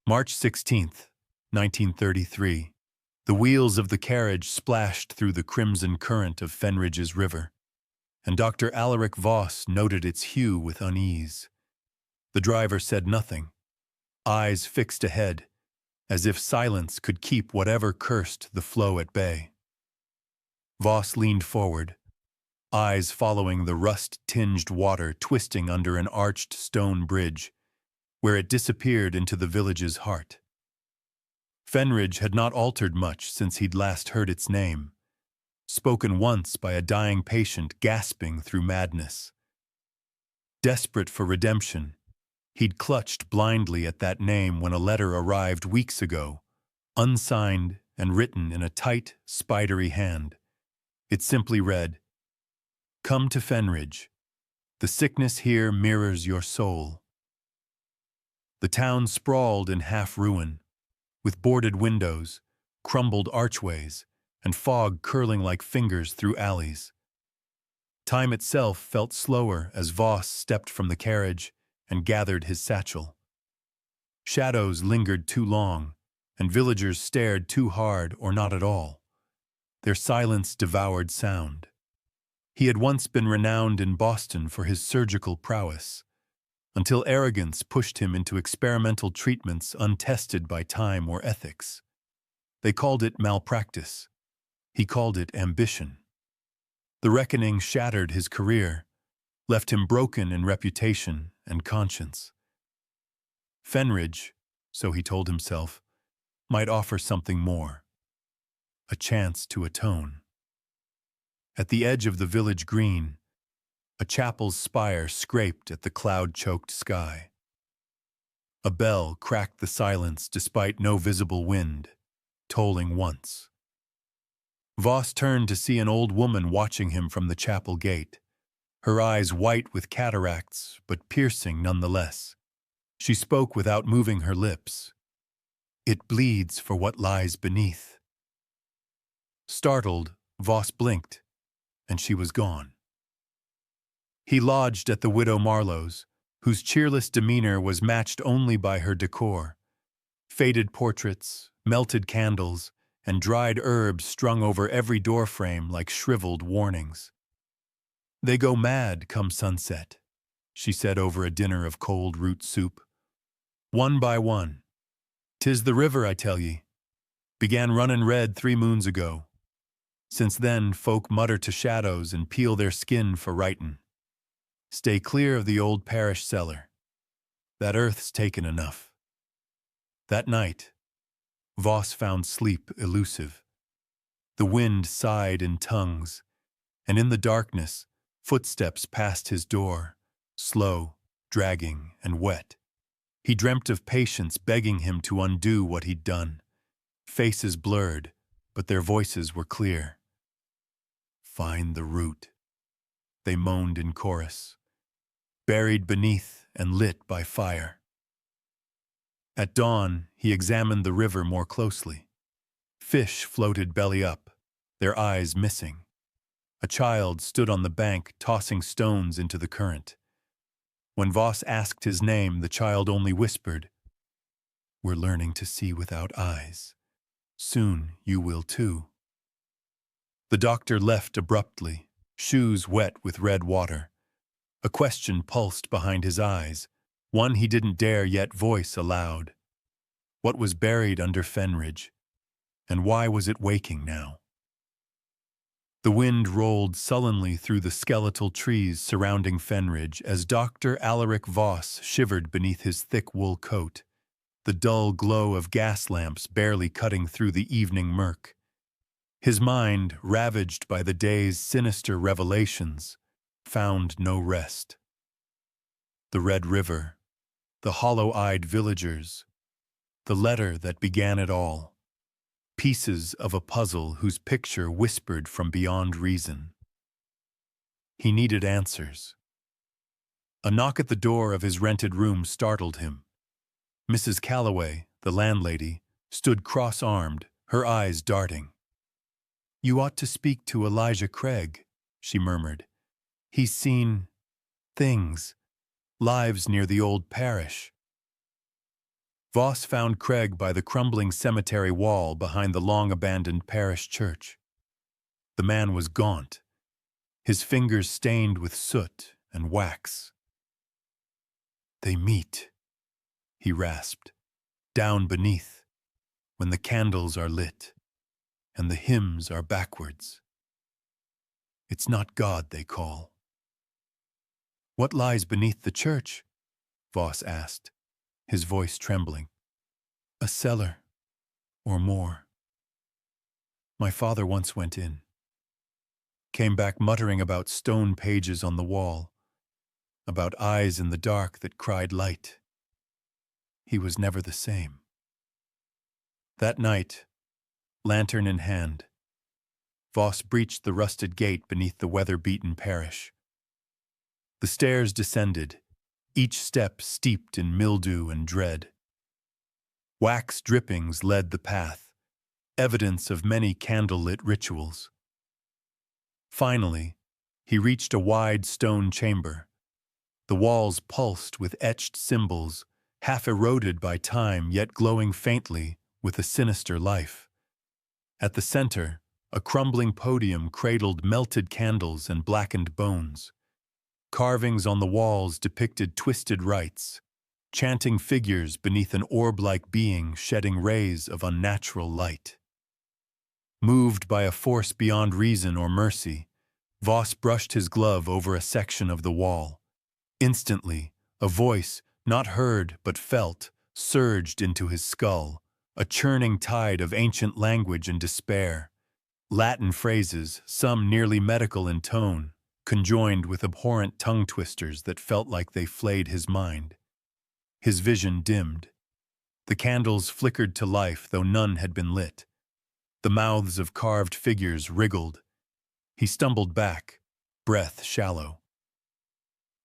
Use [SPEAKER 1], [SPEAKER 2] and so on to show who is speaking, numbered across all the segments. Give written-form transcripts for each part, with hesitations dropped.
[SPEAKER 1] March 16th, 1933. The wheels of the carriage splashed through the crimson current of Fenridge's river, and Dr. Alaric Voss noted its hue with unease. The driver said nothing, eyes fixed ahead, as if silence could keep whatever cursed the flow at bay. Voss leaned forward, eyes following the rust-tinged water twisting under an arched stone bridge, where it disappeared into the village's heart. Fenridge had not altered much since he'd last heard its name, spoken once by a dying patient gasping through madness. Desperate for redemption, he'd clutched blindly at that name when a letter arrived weeks ago, unsigned and written in a tight, spidery hand. It simply read, "Come to Fenridge. The sickness here mirrors your soul." The town sprawled in half-ruin, with boarded windows, crumbled archways, and fog curling like fingers through alleys. Time itself felt slower as Voss stepped from the carriage and gathered his satchel. Shadows lingered too long, and villagers stared too hard or not at all. Their silence devoured sound. He had once been renowned in Boston for his surgical prowess, until arrogance pushed him into experimental treatments untested by time or ethics. They called it malpractice. He called it ambition. The reckoning shattered his career, left him broken in reputation and conscience. Fenridge, so he told himself, might offer something more, a chance to atone. At the edge of the village green, a chapel's spire scraped at the cloud-choked sky. A bell cracked the silence despite no visible wind, tolling once. Voss turned to see an old woman watching him from the chapel gate, her eyes white with cataracts, but piercing nonetheless. She spoke without moving her lips. "It bleeds for what lies beneath." Startled, Voss blinked, and she was gone. He lodged at the widow Marlowe's, whose cheerless demeanor was matched only by her decor. Faded portraits, melted candles, and dried herbs strung over every doorframe like shriveled warnings. "They go mad come sunset," she said over a dinner of cold root soup. "One by one. 'Tis the river, I tell ye. Began runnin' red 3 moons ago. Since then, folk mutter to shadows and peel their skin for writin'. Stay clear of the old parish cellar. That earth's taken enough." That night, Voss found sleep elusive. The wind sighed in tongues, and in the darkness, footsteps passed his door, slow, dragging, and wet. He dreamt of patients begging him to undo what he'd done. Faces blurred, but their voices were clear. "Find the root," they moaned in chorus, buried beneath and lit by fire. At dawn, he examined the river more closely. Fish floated belly up, their eyes missing. A child stood on the bank tossing stones into the current. When Voss asked his name, the child only whispered, "We're learning to see without eyes. Soon you will too." The doctor left abruptly, shoes wet with red water. A question pulsed behind his eyes, one he didn't dare yet voice aloud. What was buried under Fenridge, and why was it waking now? The wind rolled sullenly through the skeletal trees surrounding Fenridge as Dr. Alaric Voss shivered beneath his thick wool coat, the dull glow of gas lamps barely cutting through the evening murk. His mind, ravaged by the day's sinister revelations, found no rest. The Red River, the hollow-eyed villagers, the letter that began it all. Pieces of a puzzle whose picture whispered from beyond reason. He needed answers. A knock at the door of his rented room startled him. Mrs. Calloway, the landlady, stood cross-armed, her eyes darting. "You ought to speak to Elijah Craig," she murmured. "He's seen things, lives near the old parish." Voss found Craig by the crumbling cemetery wall behind the long-abandoned parish church. The man was gaunt, his fingers stained with soot and wax. "They meet," he rasped, "down beneath, when the candles are lit, and the hymns are backwards. It's not God they call." "What lies beneath the church?" Voss asked, his voice trembling. "A cellar, or more. My father once went in. Came back muttering about stone pages on the wall, about eyes in the dark that cried light. He was never the same." That night, lantern in hand, Voss breached the rusted gate beneath the weather-beaten parish. The stairs descended, each step steeped in mildew and dread. Wax drippings led the path, evidence of many candlelit rituals. Finally, he reached a wide stone chamber. The walls pulsed with etched symbols, half eroded by time yet glowing faintly with a sinister life. At the center, a crumbling podium cradled melted candles and blackened bones. Carvings on the walls depicted twisted rites, chanting figures beneath an orb-like being shedding rays of unnatural light. Moved by a force beyond reason or mercy, Voss brushed his glove over a section of the wall. Instantly, a voice, not heard but felt, surged into his skull, a churning tide of ancient language and despair. Latin phrases, some nearly medical in tone, conjoined with abhorrent tongue twisters that felt like they flayed his mind. His vision dimmed. The candles flickered to life, though none had been lit. The mouths of carved figures wriggled. He stumbled back, breath shallow.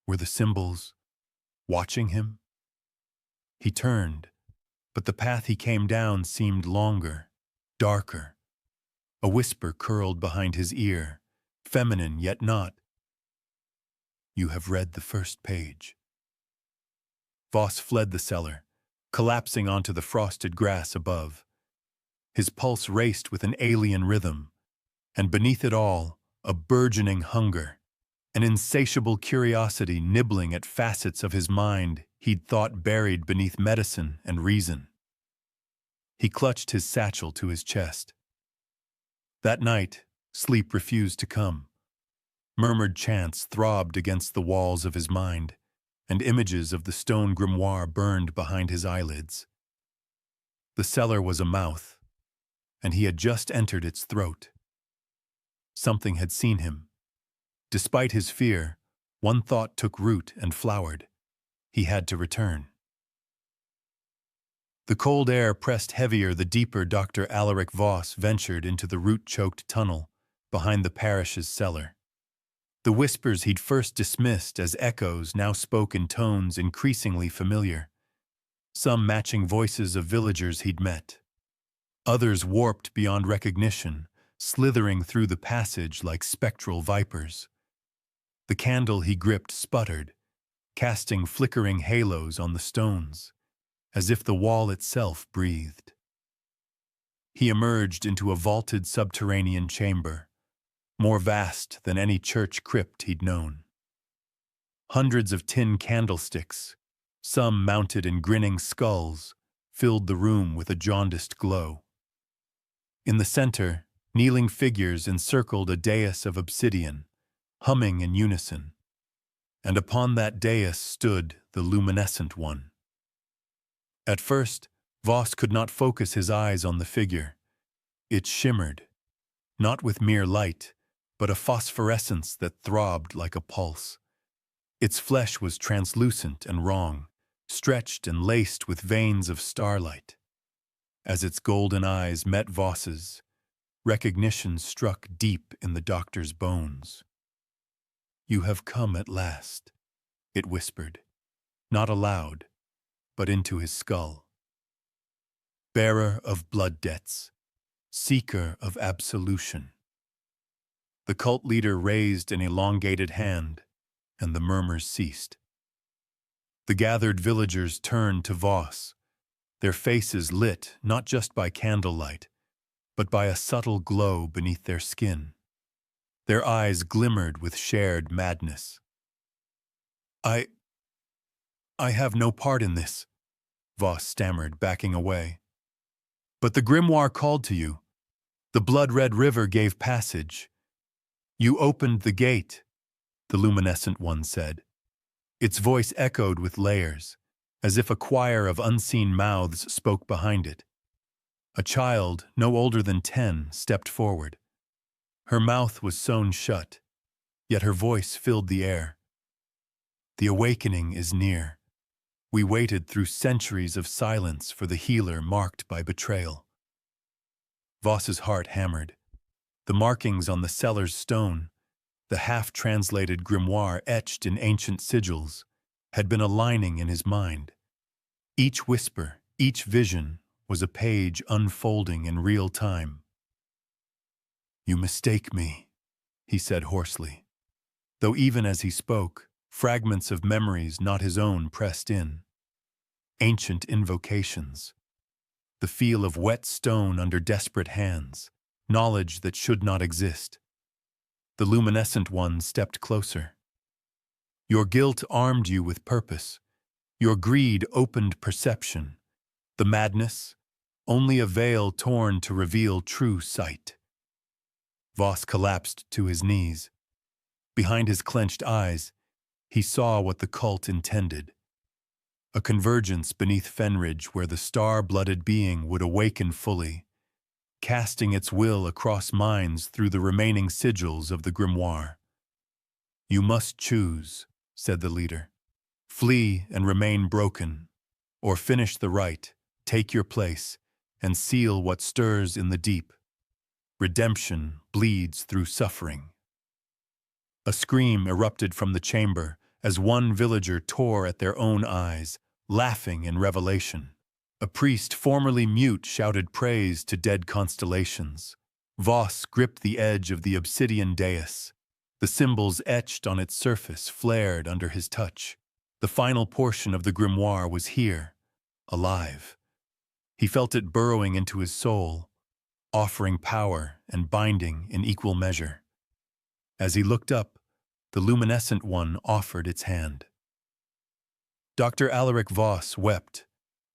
[SPEAKER 1] Were the symbols watching him? He turned, but the path he came down seemed longer, darker. A whisper curled behind his ear, feminine yet not. "You have read the first page." Voss fled the cellar, collapsing onto the frosted grass above. His pulse raced with an alien rhythm, and beneath it all, a burgeoning hunger, an insatiable curiosity nibbling at facets of his mind he'd thought buried beneath medicine and reason. He clutched his satchel to his chest. That night, sleep refused to come. Murmured chants throbbed against the walls of his mind, and images of the stone grimoire burned behind his eyelids. The cellar was a mouth, and he had just entered its throat. Something had seen him. Despite his fear, one thought took root and flowered. He had to return. The cold air pressed heavier the deeper Dr. Alaric Voss ventured into the root-choked tunnel behind the parish's cellar. The whispers he'd first dismissed as echoes now spoke in tones increasingly familiar, some matching voices of villagers he'd met. Others warped beyond recognition, slithering through the passage like spectral vipers. The candle he gripped sputtered, casting flickering halos on the stones, as if the wall itself breathed. He emerged into a vaulted subterranean chamber, more vast than any church crypt he'd known. Hundreds of tin candlesticks, some mounted in grinning skulls, filled the room with a jaundiced glow. In the center, kneeling figures encircled a dais of obsidian, humming in unison, and upon that dais stood the luminescent one. At first, Voss could not focus his eyes on the figure. It shimmered, not with mere light, but a phosphorescence that throbbed like a pulse. Its flesh was translucent and wrong, stretched and laced with veins of starlight. As its golden eyes met Voss's, recognition struck deep in the doctor's bones. "You have come at last," it whispered, not aloud, but into his skull. "Bearer of blood debts, seeker of absolution." The cult leader raised an elongated hand, and the murmurs ceased. The gathered villagers turned to Voss, their faces lit not just by candlelight, but by a subtle glow beneath their skin. Their eyes glimmered with shared madness. I have no part in this," Voss stammered, backing away. "But the grimoire called to you. The blood-red river gave passage. You opened the gate," the luminescent one said. Its voice echoed with layers, as if a choir of unseen mouths spoke behind it. A child, no older than 10, stepped forward. Her mouth was sewn shut, yet her voice filled the air. "The awakening is near. We waited through centuries of silence for the healer marked by betrayal." Voss's heart hammered. The markings on the cellar's stone, the half-translated grimoire etched in ancient sigils, had been aligning in his mind. Each whisper, each vision, was a page unfolding in real time. "You mistake me," he said hoarsely, though even as he spoke, fragments of memories not his own pressed in. Ancient invocations, the feel of wet stone under desperate hands, knowledge that should not exist. The luminescent one stepped closer. "Your guilt armed you with purpose. Your greed opened perception. The madness, only a veil torn to reveal true sight." Voss collapsed to his knees. Behind his clenched eyes, he saw what the cult intended. A convergence beneath Fenridge where the star-blooded being would awaken fully, casting its will across minds through the remaining sigils of the grimoire. "You must choose," said the leader. "Flee and remain broken, or finish the rite, take your place, and seal what stirs in the deep. Redemption bleeds through suffering." A scream erupted from the chamber as one villager tore at their own eyes, laughing in revelation. A priest formerly mute shouted praise to dead constellations. Voss gripped the edge of the obsidian dais. The symbols etched on its surface flared under his touch. The final portion of the grimoire was here, alive. He felt it burrowing into his soul, offering power and binding in equal measure. As he looked up, the luminescent one offered its hand. Dr. Alaric Voss wept,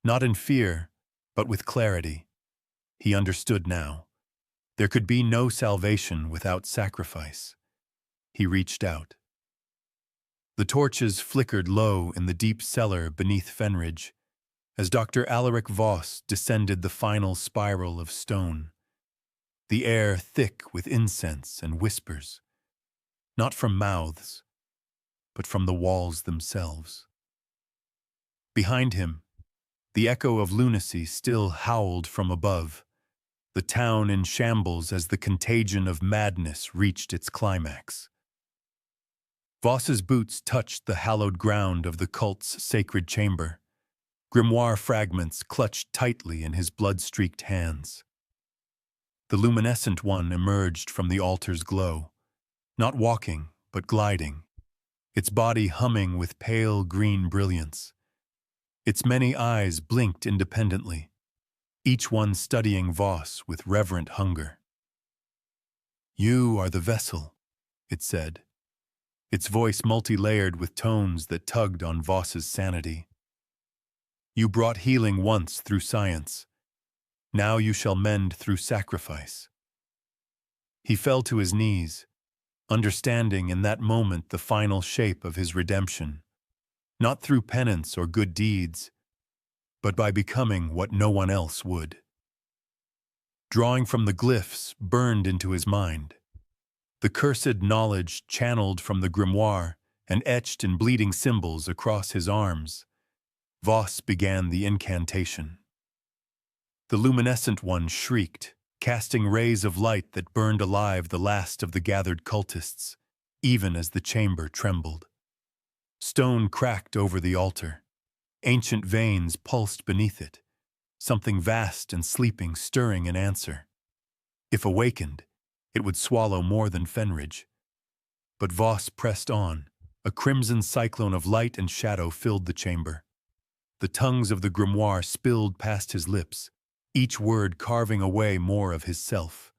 [SPEAKER 1] not in fear, but with clarity. He understood now. There could be no salvation without sacrifice. He reached out. The torches flickered low in the deep cellar beneath Fenridge, as Dr. Alaric Voss descended the final spiral of stone. The air thick with incense and whispers, not from mouths, but from the walls themselves. Behind him, the echo of lunacy still howled from above, the town in shambles as the contagion of madness reached its climax. Voss's boots touched the hallowed ground of the cult's sacred chamber. Grimoire fragments clutched tightly in his blood-streaked hands. The luminescent one emerged from the altar's glow, not walking, but gliding, its body humming with pale green brilliance. Its many eyes blinked independently, each one studying Voss with reverent hunger. "You are the vessel," it said, its voice multi-layered with tones that tugged on Voss's sanity. "You brought healing once through science. Now you shall mend through sacrifice." He fell to his knees, understanding in that moment the final shape of his redemption, not through penance or good deeds, but by becoming what no one else would. Drawing from the glyphs burned into his mind, the cursed knowledge channeled from the grimoire and etched in bleeding symbols across his arms, Voss began the incantation. The luminescent one shrieked, casting rays of light that burned alive the last of the gathered cultists, even as the chamber trembled. Stone cracked over the altar. Ancient veins pulsed beneath it, something vast and sleeping stirring in answer. If awakened, it would swallow more than Fenridge. But Voss pressed on. A crimson cyclone of light and shadow filled the chamber. The tongues of the grimoire spilled past his lips, each word carving away more of his self.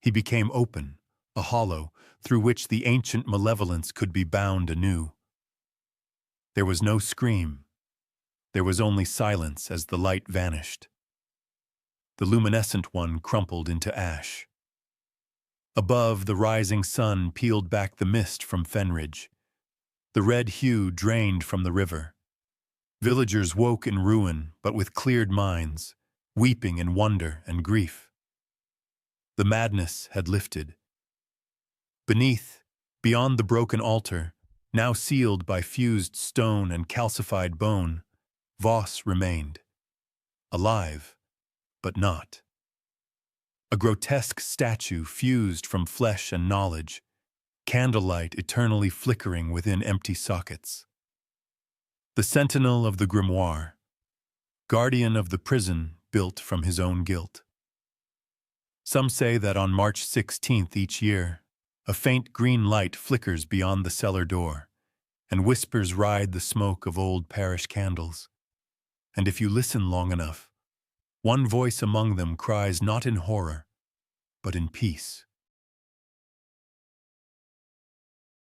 [SPEAKER 1] He became open, a hollow, through which the ancient malevolence could be bound anew. There was no scream. There was only silence as the light vanished. The luminescent one crumpled into ash. Above, the rising sun peeled back the mist from Fenridge. The red hue drained from the river. Villagers woke in ruin, but with cleared minds, weeping in wonder and grief. The madness had lifted. Beneath, beyond the broken altar, now sealed by fused stone and calcified bone, Voss remained. Alive, but not. A grotesque statue fused from flesh and knowledge, candlelight eternally flickering within empty sockets. The sentinel of the grimoire, guardian of the prison built from his own guilt. Some say that on March 16th each year, a faint green light flickers beyond the cellar door, and whispers ride the smoke of old parish candles. And if you listen long enough, one voice among them cries not in horror, but in peace.